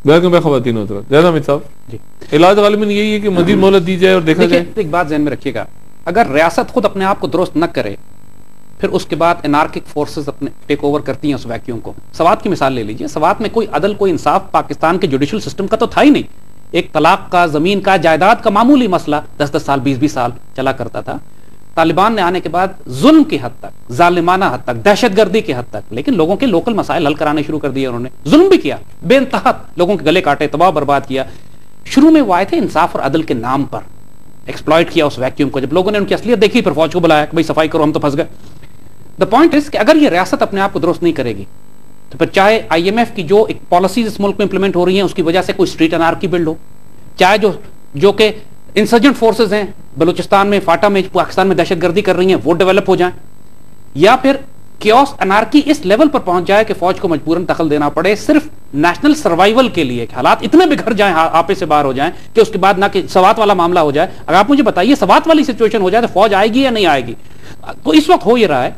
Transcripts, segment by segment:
Welcome back ख़वातीन और हज़रात। जैद हामिद साहब जी, इलाज गालिबन यही है कि मजीद मोहलत दी जाए और देखा जाए। एक बात ज़हन में रखिएगा, अगर रियासत खुद अपने आप को दुरुस्त न करे फिर उसके बाद एनार्किक फोर्सेस अपने टेक ओवर करती हैं उस वैक्यूम को। सवात की मिसाल ले लीजिए, सवात में कोई अदल कोई इंसाफ पाकिस्तान के जुडिशल सिस्टम का तो था ही नहीं। एक तलाक का, जमीन का, जायदाद का मामूली मसला 10-10 साल 20-20 साल चला करता था। तालिबान ने आने के बाद जुल्म की हद तक, जालिमाना हद तक, दहशतगर्दी की हद तक, लेकिन लोगों के लोकल मसाइल हल कराने शुरू कर दिए उन्होंने। जुल्म भी किया, बेइंतहा लोगों के गले काटे, तबाह बर्बाद किया। शुरू में वो आए थे इंसाफ और अदल के नाम पर, एक्सप्लॉइट किया उस वैक्यूम को। जब लोगों ने उनकी असलियत देखी फिर फौज को बुलाया कि भाई सफाई करो, हम तो फंस गए। द पॉइंट इज कि अगर ये रियासत अपने आप को दुरुस्त नहीं करेगी तो फिर चाहे IMF की जो एक पॉलिसीज इस मुल्क में इंप्लीमेंट हो रही हैं उसकी वजह से कोई स्ट्रीट अनार्की बिल्ड हो, चाहे जो कि इंसर्जेंट फोर्सेस हैं बलूचिस्तान में, फाटा में, पाकिस्तान में दहशतगर्दी कर रही हैं, वो डेवलप हो जाए, या फिर क्योस अनार्की इस लेवल पर पहुंच जाए कि फौज को मजबूरन दखल देना पड़े सिर्फ नेशनल सर्वाइवल के लिए, कि हालात इतने बिगड़ जाएं, आपे से बाहर हो जाएं कि उसके बाद ना कि सवात वाला मामला हो जाए। अगर आप मुझे बताइए सवात वाली सिचुएशन हो जाए तो फौज आएगी या नहीं आएगी? तो इस वक्त हो ये रहा है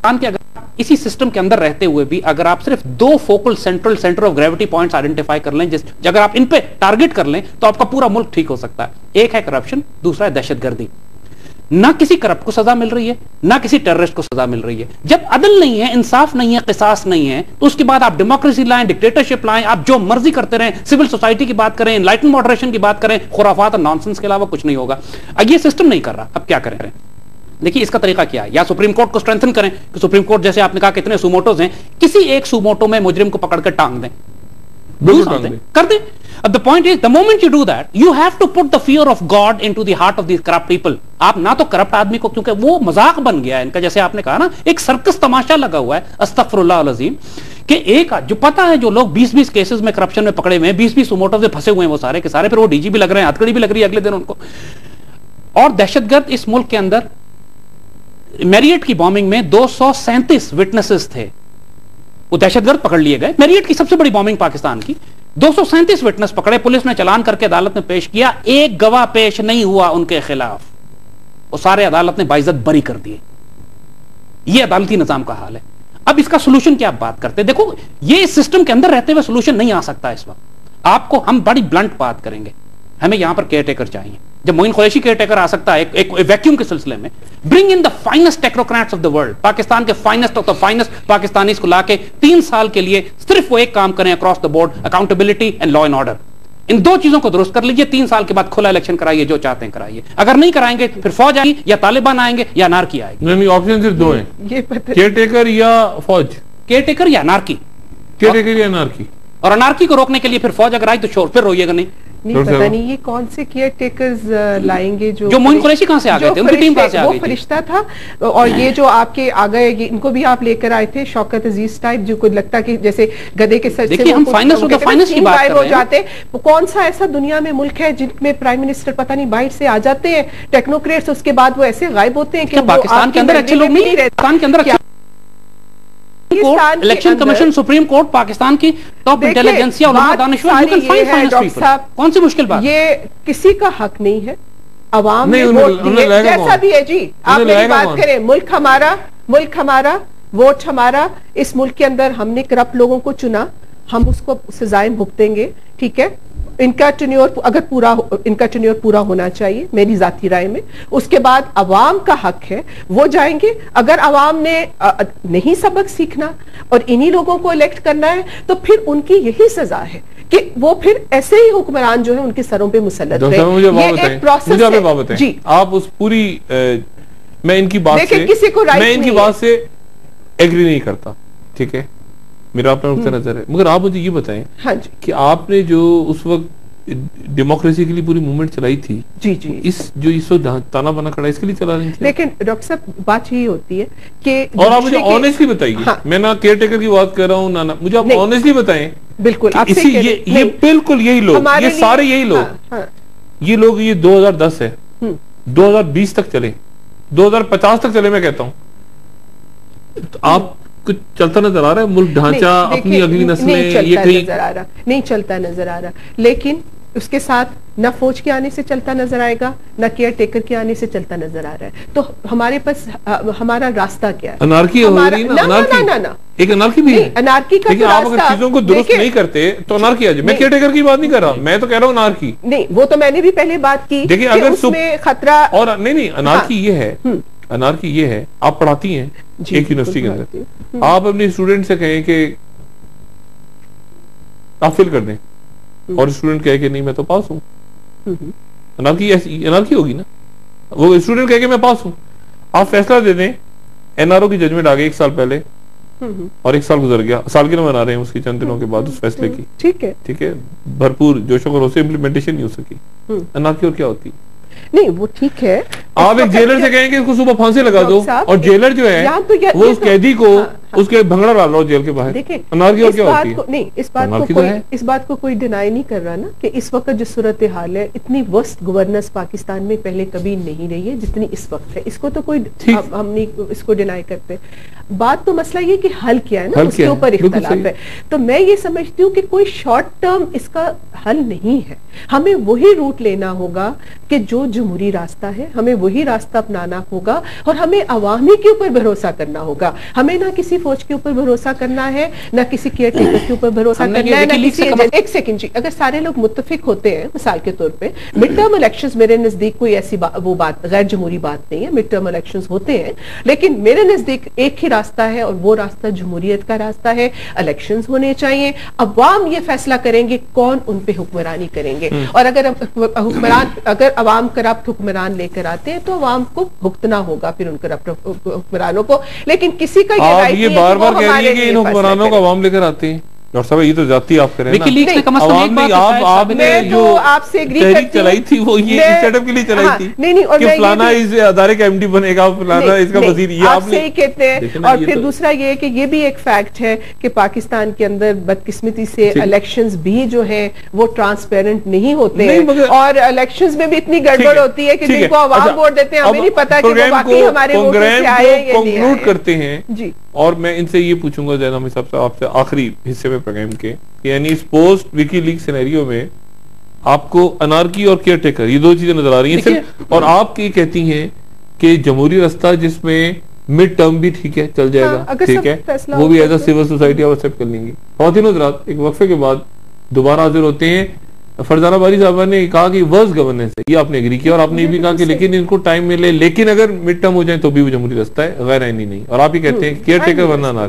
कि अगर इसी सिस्टम के अंदर रहते हुए भी अगर आप सिर्फ 2 focal centre of gravity points identify कर लें, अगर आप इन पे टारगेट कर लें तो आपका पूरा मुल्क ठीक हो सकता है। एक है करप्शन, दूसरा है दहशतगर्दी। ना किसी करप्ट को सजा मिल रही है, ना किसी टेररिस्ट को सजा मिल रही है। जब अदल नहीं है, इंसाफ नहीं है, किसास नहीं है, तो उसके बाद आप डेमोक्रेसी लाएं, डिक्टेटरशिप लाएं, आप जो मर्जी करते रहें, सिविल सोसाइटी की बात करें, एनलाइटन मॉडरेशन की बात करें, खुराफात और नॉनसेंस के अलावा कुछ नहीं होगा। अब ये सिस्टम नहीं कर रहा, अब क्या करें? देखिए इसका तरीका क्या है, या सुप्रीम कोर्ट को स्ट्रेंथन करें कि सुप्रीम कोर्ट जैसे आपने कहा कितने सुमोटोज हैं, किसी एक सुमोटो में मुजरिम को पकड़कर टांग दें, कर दें। अब the point is the moment you do that you have to put the fear of God into the heart of the corrupt people. आप ना तो करप्ट आदमी को, क्योंकि वो मजाक बन गया है इनका, जैसे आपने कहा ना एक सर्कस तमाशा लगा हुआ है, अस्तगफिरुल्लाह अल अज़ीम, कि एक जो पता है जो लोग 20-20 केसेस में करप्शन में पकड़े हुए हैं, 20-20 सुमोटो से फंसे हुए हैं वो सारे के सारे, फिर वो DG भी लग रहे हैं, हथकड़ी भी लग रही है अगले दिन उनको। और दहशतगर्द इस मुल्क के अंदर मैरियट की बॉम्बिंग में 237 विटनेसेस थे, वो दहशतगर्द पकड़ लिए गए। मैरियट की सबसे बड़ी बॉम्बिंग पाकिस्तान की, 237 विटनेस पकड़े, पुलिस ने चालान करके अदालत में पेश किया, एक गवाह पेश नहीं हुआ उनके खिलाफ, वो सारे अदालत ने बाइज्जत बरी कर दिए। ये अदालती निजाम का हाल है। अब इसका सोल्यूशन क्या आप बात करते हैं? देखो ये सिस्टम के अंदर रहते हुए सोल्यूशन नहीं आ सकता इस वक्त। आपको हम बड़ी ब्लंट बात करेंगे, हमें यहां पर केयर टेकर चाहिए। जब मोइन कुरैशी केयर टेकर आ सकता है एक वैक्यूम के सिलसिले में, bring in the finest technocrats of the world, Pakistan के finest of the finest Pakistanis को लाके 3 साल के लिए सिर्फ वो एक काम करें across the board, accountability and law and order. इन 2 चीजों को दुरुस्त कर लीजिए, 3 साल के बाद खुला इलेक्शन कराइए, जो चाहते हैं कराइए। अगर नहीं कराएंगे फिर फौज आएगी या तालिबान आएंगे या अनार्की आएगी। नहीं, ऑप्शन सिर्फ 2 हैं, केयर टेकर या फौज। केयर टेकर या अनार्की, केयर टेकर या अनार्की। और अनार्की को रोकने के लिए फिर फौज अगर आई तो शोर, फिर रोइएगा नहीं। पता नहीं ये कौन से केयर टेकर्स लाएंगे जो मोइन कुरैशी कहां से आ गए थे, उनकी टीम कहां से आ गई थी? वो फरिश्ता था। और ये जो आपके आ गए, इनको भी आप लेकर आए थे, शौकत अजीज टाइप, जो कुछ लगता कि जैसे गधे के सर से देखिए हम फाइनेंस की बात कर रहे हैं। जाते, कौन सा ऐसा दुनिया में मुल्क है जिनमें प्राइम मिनिस्टर पता नहीं बाहर से आ जाते हैं टेक्नोक्रेट्स, उसके बाद वो ऐसे गायब होते हैं कि पाकिस्तान के अंदर अच्छे लोग नहीं रहते। पाकिस्तान के अंदर election commission, supreme court, Pakistan की टॉप इंटेलिजेंस, कौन सी मुश्किल बात? ये किसी का हक नहीं है, अवाम ने वोट दिए, जैसा भी है जी। आप मेरी बात करें, मुल्क हमारा, वोट हमारा। इस मुल्क के अंदर हमने करप्ट लोगों को चुना, हम उसको सजाएं भुगतेंगे, ठीक है। इनका टेन्योर पूरा होना चाहिए मेरी जाती राय में। उसके बाद अवाम का हक है, वो जाएंगे। अगर अवाम ने नहीं सबक सीखना और इन्हीं लोगों को इलेक्ट करना है तो फिर उनकी यही सजा है कि वो फिर ऐसे ही हुक्मरान जो है उनके सरों पे मुसल्लत रहे। ये एक प्रोसेस है जी। आप उस पूरी मैं इनकी बात से एग्री नहीं करता, ठीक है, मेरा अपना नुक्ता नजर है, मगर आप मुझे ये बताएं, हाँ जी, कि आपने जो उस वक्त डेमोक्रेसी के लिए पूरी मूवमेंट चलाई थी, जी जी, इस वक्त ताना बाना खड़ा इसके लिए चला रही थी। लेकिन डॉक्टर साहब बात यही होती है कि, और आप मुझे ऑनेस्टली बताइए, हाँ, मैं ना केयर टेकर की बात कर रहा हूँ ना मुझे आप ऑनेस्टली बताएं। बिल्कुल ये बिल्कुल यही लोग, ये सारे यही लोग, ये लोग, ये 2010 है, 2020 तक चले, 2050 तक चले, मैं कहता हूँ। आप कुछ चलता नजर आ रहा है मुल्क ढांचा, अपनी अगली नस्लें, ये कहीं नहीं चलता नजर आ रहा। लेकिन उसके साथ न फौज के आने से चलता नजर आएगा, न केयर टेकर के आने से चलता नजर आ रहा है। तो हमारे पास हमारा रास्ता क्या है? अनार्की हो रही है ना, एक अनार्की भी है। अनार्की का आप अगर चीजों को दुरुस्त नहीं करते तो अनार्की आ जाए। मैं केयर टेकर की बात नहीं कर रहा, मैं तो कह रहा हूँ अनार्की। नहीं, वो तो मैंने भी पहले बात की। देखिए अगर उसमें खतरा और नहीं, अनार्की ये है, अनार्की ये है, आप पढ़ाती हैं एक यूनिवर्सिटी के अंदर, आप अपने स्टूडेंट से कहें कि आप फिल कर दें और स्टूडेंट कहे कि नहीं मैं तो पास हूं, अनार्की अनार्की होगी ना। वो स्टूडेंट कहे कि मैं पास हूं, आप फैसला दे दें। एनआरओ की जजमेंट आ गई 1 साल पहले और 1 साल गुजर गया, सालगिरह मना रहे हैं उसकी चंद दिनों के बाद उस फैसले की। ठीक है, भरपूर जोशो खरोश से इम्प्लीमेंटेशन नहीं हो सकी। अनार्की और क्या होती है? नहीं, वो ठीक है। आप एक जेलर से कहेंगे इसको सुबह फांसी लगा दो, और जेलर जो है तो वो उस कैदी को उसके भंगड़ा डाल रहा जेल के बाहर। देखिए अनार्की और क्या होती है? नहीं, इस बात को कोई डिनाई नहीं कर रहा ना कि इस वक्त जो सूरत हाल है, इतनी वर्स्ट गवर्नेंस पाकिस्तान में पहले कभी नहीं रही है जितनी इस वक्त है। इसको तो कोई हम नहीं इसको डिनाई करते। बात तो मसला ये कि हल क्या है ना, उसके ऊपर इख्तलाफ है। तो मैं ये समझती हूँ कि कोई शॉर्ट टर्म इसका हल नहीं है। हमें वही रूट लेना होगा कि जो जमहूरी रास्ता है, हमें वही रास्ता अपनाना होगा और हमें अवामी के ऊपर भरोसा करना होगा। हमें ना किसी फौज के ऊपर भरोसा करना है, ना किसी केयर टेकर के ऊपर भरोसा करना है, ना किसी एक सेकंड जी, अगर सारे लोग मुत्तफिक होते हैं मिसाल के तौर पे, मिड टर्म इलेक्शंस मेरे नजदीक कोई ऐसी वो बात गैर जमहूरी बात नहीं है। मिड टर्म इलेक्शंस होते हैं, लेकिन मेरे नजदीक एक ही रास्ता है और वो रास्ता जमहूरियत का रास्ता है। इलेक्शंस होने चाहिए, अवाम ये फैसला करेंगे कौन उन पे हुक्मरानी करेंगे। और अगर अवाम करप्ट हुक्मरान लेकर आते हैं तो अवाम को भुगतना होगा फिर उन करप्ट हुक्मरानों को। लेकिन किसी का ये राइट नहीं है कि बार-बार कह रही है कि इन हुक्मरानों को अवाम लेकर आते हैं। डॉक्टर साहब ये तो जाती आप करें ना, आपने जो आपसे एग्री तहरीक चलाई थी वो ये सेटअप के लिए चलाई थी। नहीं, और कि फलाना इस अदारे का एमडी बनेगा, फलाना इसका वजीर, ये आप सही कहते हैं। और फिर दूसरा ये कि ये भी एक फैक्ट है कि पाकिस्तान के अंदर बदकिस्मती से इलेक्शंस भी जो है वो ट्रांसपेरेंट नहीं होते हैं, और इलेक्शंस में भी इतनी गड़बड़ होती है कि जिनको अवाम वोट देते हैं हमें नहीं पता कि वो वाकई हमारे वोट से आए या नहीं आए। करते हैं जी। और मैं इनसे ये पूछूंगा जैनब साहब से, आपसे आखिरी हिस्से में प्रोग्राम के, यानी इस पोस्ट विकीलीक्स सिनेरियो में आपको अनार्की और केयर टेकर ये दो चीजें नजर आ रही हैं सिर्फ, और आप ये कहती हैं कि जमहूरी रास्ता जिसमें मिड टर्म भी ठीक है चल जाएगा, ठीक है, वो भी एज अ सिविल सोसाइटी आप एक्सेप्ट कर लेंगी। ख्वातीन हज़रात, एक वक्फे के बाद दोबारा हाजिर होते हैं। फरजाना बारी साहबा ने कहा कि वर्स्ट गवर्नेंस है, ये आपने एग्री किया, और आपने ये भी कहा कि लेकिन इनको टाइम मिले, लेकिन अगर मिड टर्म हो जाए तो भी वो जमहूरी रास्ता है, गैर आईनी नहीं। और आप ही कहते हैं केयर टेकर वरना अनार्की।